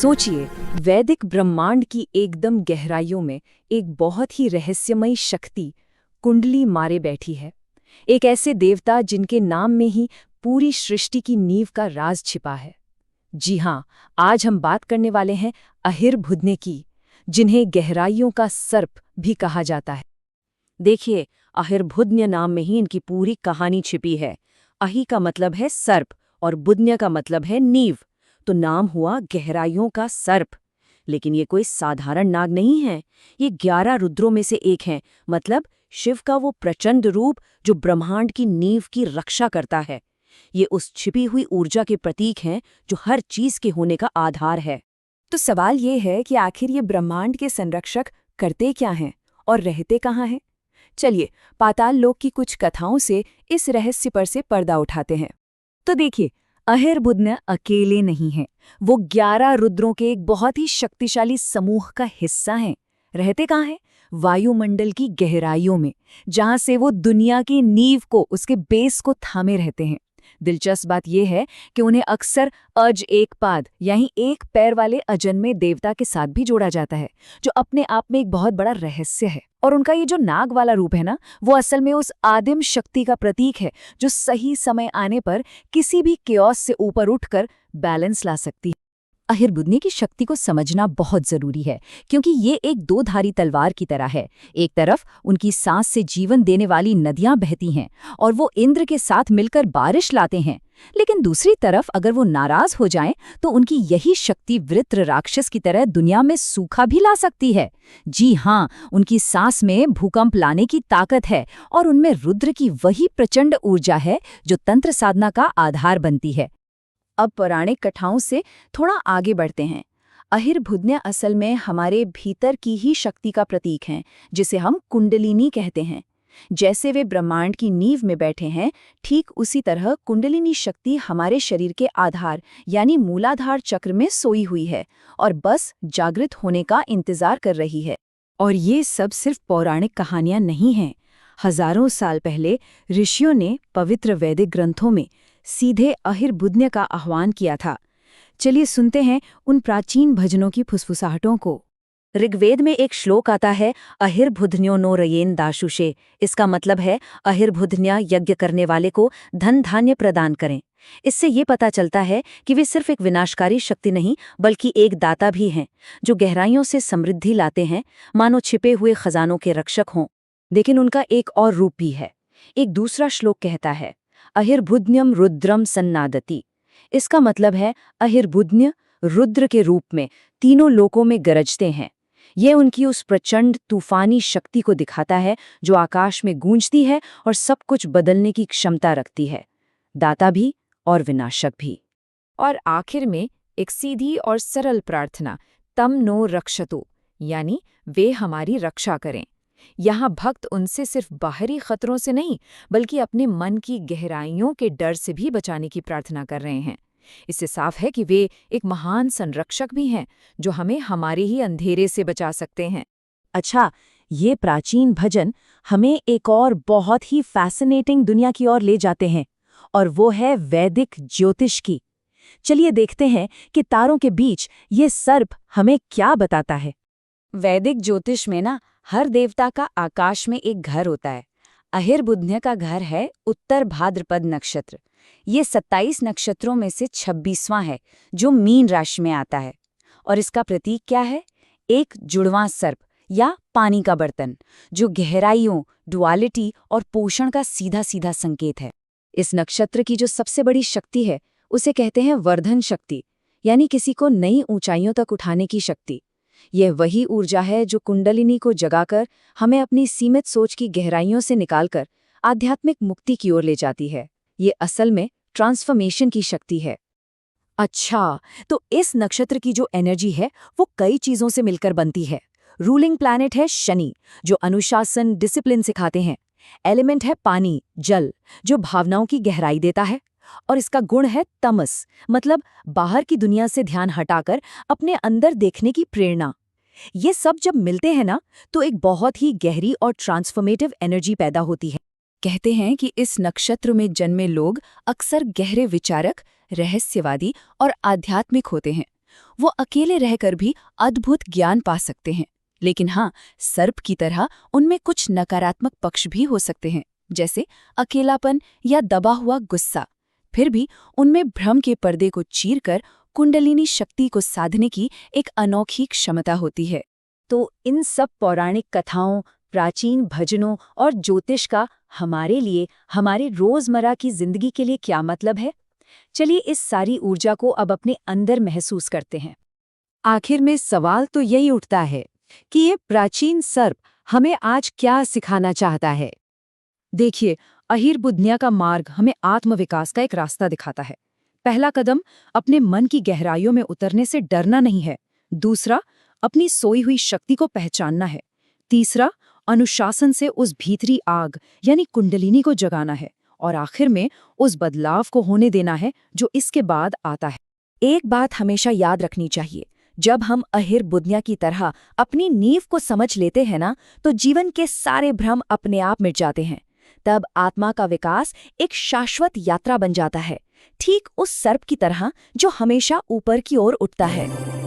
सोचिए, वैदिक ब्रह्मांड की एकदम गहराइयों में एक बहुत ही रहस्यमयी शक्ति कुंडली मारे बैठी है। एक ऐसे देवता जिनके नाम में ही पूरी सृष्टि की नींव का राज छिपा है। जी हाँ, आज हम बात करने वाले हैं अहिर्बुद्ध की, जिन्हें गहराइयों का सर्प भी कहा जाता है। देखिए, अहिर्बुद्ध नाम में ही इनकी पूरी कहानी छिपी है। अहि का मतलब है सर्प और बुद्ध का मतलब है नींव, तो नाम हुआ गहराइयों का सर्प। लेकिन ये कोई साधारण नाग नहीं है, ये 11 रुद्रों में से एक है, मतलब शिव का वो प्रचंड रूप जो ब्रह्मांड की नींव की रक्षा करता है। ये उस छिपी हुई ऊर्जा के प्रतीक हैं जो हर चीज के होने का आधार है। तो सवाल ये है कि आखिर ये ब्रह्मांड के संरक्षक करते क्या हैं और रहते कहाँ हैं? चलिए, पाताल लोक की कुछ कथाओं से इस रहस्य पर से पर्दा उठाते हैं। तो देखिए, अहिर्बुद्ध अकेले नहीं हैं, वो 11 रुद्रों के एक बहुत ही शक्तिशाली समूह का हिस्सा हैं। रहते कहाँ हैं? वायुमंडल की गहराइयों में, जहां से वो दुनिया की नींव को, उसके बेस को थामे रहते हैं। दिलचस्प बात यह है कि उन्हें अक्सर अज एक पाद यानी एक पैर वाले अजन्मे देवता के साथ भी जोड़ा जाता है, जो अपने आप में एक बहुत बड़ा रहस्य है। और उनका ये जो नाग वाला रूप है ना, वो असल में उस आदिम शक्ति का प्रतीक है जो सही समय आने पर किसी भी केओस से ऊपर उठकर बैलेंस ला सकती है। अहिर्बुद्ध की शक्ति को समझना बहुत जरूरी है, क्योंकि ये एक दो-धारी तलवार की तरह है। एक तरफ उनकी सांस से जीवन देने वाली नदियां बहती हैं और वो इंद्र के साथ मिलकर बारिश लाते हैं, लेकिन दूसरी तरफ अगर वो नाराज हो जाएं तो उनकी यही शक्ति वृत्र राक्षस की तरह दुनिया में सूखा भी ला सकती है। जी हाँ, उनकी सांस में भूकंप लाने की ताकत है और उनमें रुद्र की वही प्रचंड ऊर्जा है जो तंत्र साधना का आधार बनती है। अब पौराणिक कथाओं से थोड़ा आगे बढ़ते हैं। अहिर्बुद्ध असल में हमारे भीतर की ही शक्ति का प्रतीक हैं, जिसे हम कुंडलिनी कहते हैं। जैसे वे ब्रह्मांड की नींव में बैठे हैं, ठीक उसी तरह कुंडलिनी शक्ति हमारे शरीर के आधार यानी मूलाधार चक्र में सोई हुई है और बस जागृत होने का इंतजार कर रही है। और ये सब सिर्फ पौराणिक कहानियां नहीं हैं। हजारों साल पहले ऋषियों ने पवित्र वैदिक ग्रंथों में सीधे अहिर्बुद्ध का आह्वान किया था। चलिए सुनते हैं उन प्राचीन भजनों की फुसफुसाहटों को। ऋग्वेद में एक श्लोक आता है, अहिर्बुद्ध्यो नो रयेन दाशुषे। इसका मतलब है अहिर्बुद्ध्या यज्ञ करने वाले को धन धान्य प्रदान करें। इससे ये पता चलता है कि वे सिर्फ एक विनाशकारी शक्ति नहीं, बल्कि एक दाता भी हैं, जो गहराइयों से समृद्धि लाते हैं, मानो छिपे हुए खजानों के रक्षक हों। लेकिन उनका एक और रूप भी है। एक दूसरा श्लोक कहता है, अहिर्बुद्ध्यम रुद्रम सन्नादति। इसका मतलब है अहिर्बुद्ध रुद्र के रूप में तीनों लोकों में गरजते हैं। ये उनकी उस प्रचंड तूफानी शक्ति को दिखाता है जो आकाश में गूंजती है और सब कुछ बदलने की क्षमता रखती है, दाता भी और विनाशक भी। और आखिर में एक सीधी और सरल प्रार्थना, तम नो रक्षतो, यानी वे हमारी रक्षा करें। यहाँ भक्त उनसे सिर्फ बाहरी खतरों से नहीं, बल्कि अपने मन की गहराइयों के डर से भी बचाने की प्रार्थना कर रहे हैं। इससे साफ है कि वे एक महान संरक्षक भी हैं, जो हमें हमारे ही अंधेरे से बचा सकते हैं। अच्छा, ये प्राचीन भजन हमें एक और बहुत ही फैसिनेटिंग दुनिया की ओर ले जाते हैं, और वो है वैदिक ज्योतिष की। चलिए देखते हैं कि तारों के बीच ये सर्प हमें क्या बताता है। वैदिक ज्योतिष में ना, हर देवता का आकाश में एक घर होता है। अहिर्बुद्ध का घर है उत्तर भाद्रपद नक्षत्र। ये 27 नक्षत्रों में से 26वां है, जो मीन राशि में आता है। और इसका प्रतीक क्या है? एक जुड़वां सर्प या पानी का बर्तन, जो गहराइयों, डुअलिटी और पोषण का सीधा सीधा संकेत है। इस नक्षत्र की जो सबसे बड़ी शक्ति है, उसे कहते हैं वर्धन शक्ति, यानी किसी को नई ऊंचाइयों तक उठाने की शक्ति। यह वही ऊर्जा है जो कुंडलिनी को जगाकर हमें अपनी सीमित सोच की गहराइयों से निकालकर आध्यात्मिक मुक्ति की ओर ले जाती है। ये असल में ट्रांसफॉर्मेशन की शक्ति है। अच्छा, तो इस नक्षत्र की जो एनर्जी है वो कई चीजों से मिलकर बनती है। रूलिंग प्लैनेट है शनि, जो अनुशासन, डिसिप्लिन सिखाते हैं। एलिमेंट है पानी, जल, जो भावनाओं की गहराई देता है। और इसका गुण है तमस, मतलब बाहर की दुनिया से ध्यान हटाकर अपने अंदर देखने की प्रेरणा। ये सब जब मिलते हैं ना, तो एक बहुत ही गहरी और ट्रांसफॉर्मेटिव एनर्जी पैदा होती है। कहते हैं कि इस नक्षत्र में जन्मे लोग अक्सर गहरे विचारक, रहस्यवादी और आध्यात्मिक होते हैं। वो अकेले रहकर भी अद्भुत ज्ञान पा सकते हैं। लेकिन हाँ, सर्प की तरह उनमें कुछ नकारात्मक पक्ष भी हो सकते हैं, जैसे अकेलापन या दबा हुआ गुस्सा। फिर भी उनमें भ्रम के पर्दे को चीरकर कुंडलिनी शक्ति को साधने की एक अनोखी क्षमता होती है। तो इन सब पौराणिक कथाओं, प्राचीन भजनों और ज्योतिष का हमारे लिए, हमारे रोजमर्रा की जिंदगी के लिए क्या मतलब है? चलिए इस सारी ऊर्जा को अब अपने अंदर महसूस करते हैं। आखिर में सवाल तो यही उठता है कि ये प्राचीन सर्प हमें आज क्या सिखाना चाहता है? देखिए, अहिर बुद्धनिया का मार्ग हमें आत्मविकास का एक रास्ता दिखाता है। पहला कदम अपने मन की गहराइयों में उतरने से डरना नहीं है। दूसरा, अपनी सोई हुई शक्ति को पहचानना है। तीसरा, अनुशासन से उस भीतरी आग यानी कुंडलिनी को जगाना है। और आखिर में उस बदलाव को होने देना है जो इसके बाद आता है। एक बात हमेशा याद रखनी चाहिए, जब हम अहिर बुद्धनिया की तरह अपनी नींव को समझ लेते हैं ना, तो जीवन के सारे भ्रम अपने आप मिट जाते हैं। तब आत्मा का विकास एक शाश्वत यात्रा बन जाता है, ठीक उस सर्प की तरह जो हमेशा ऊपर की ओर उठता है।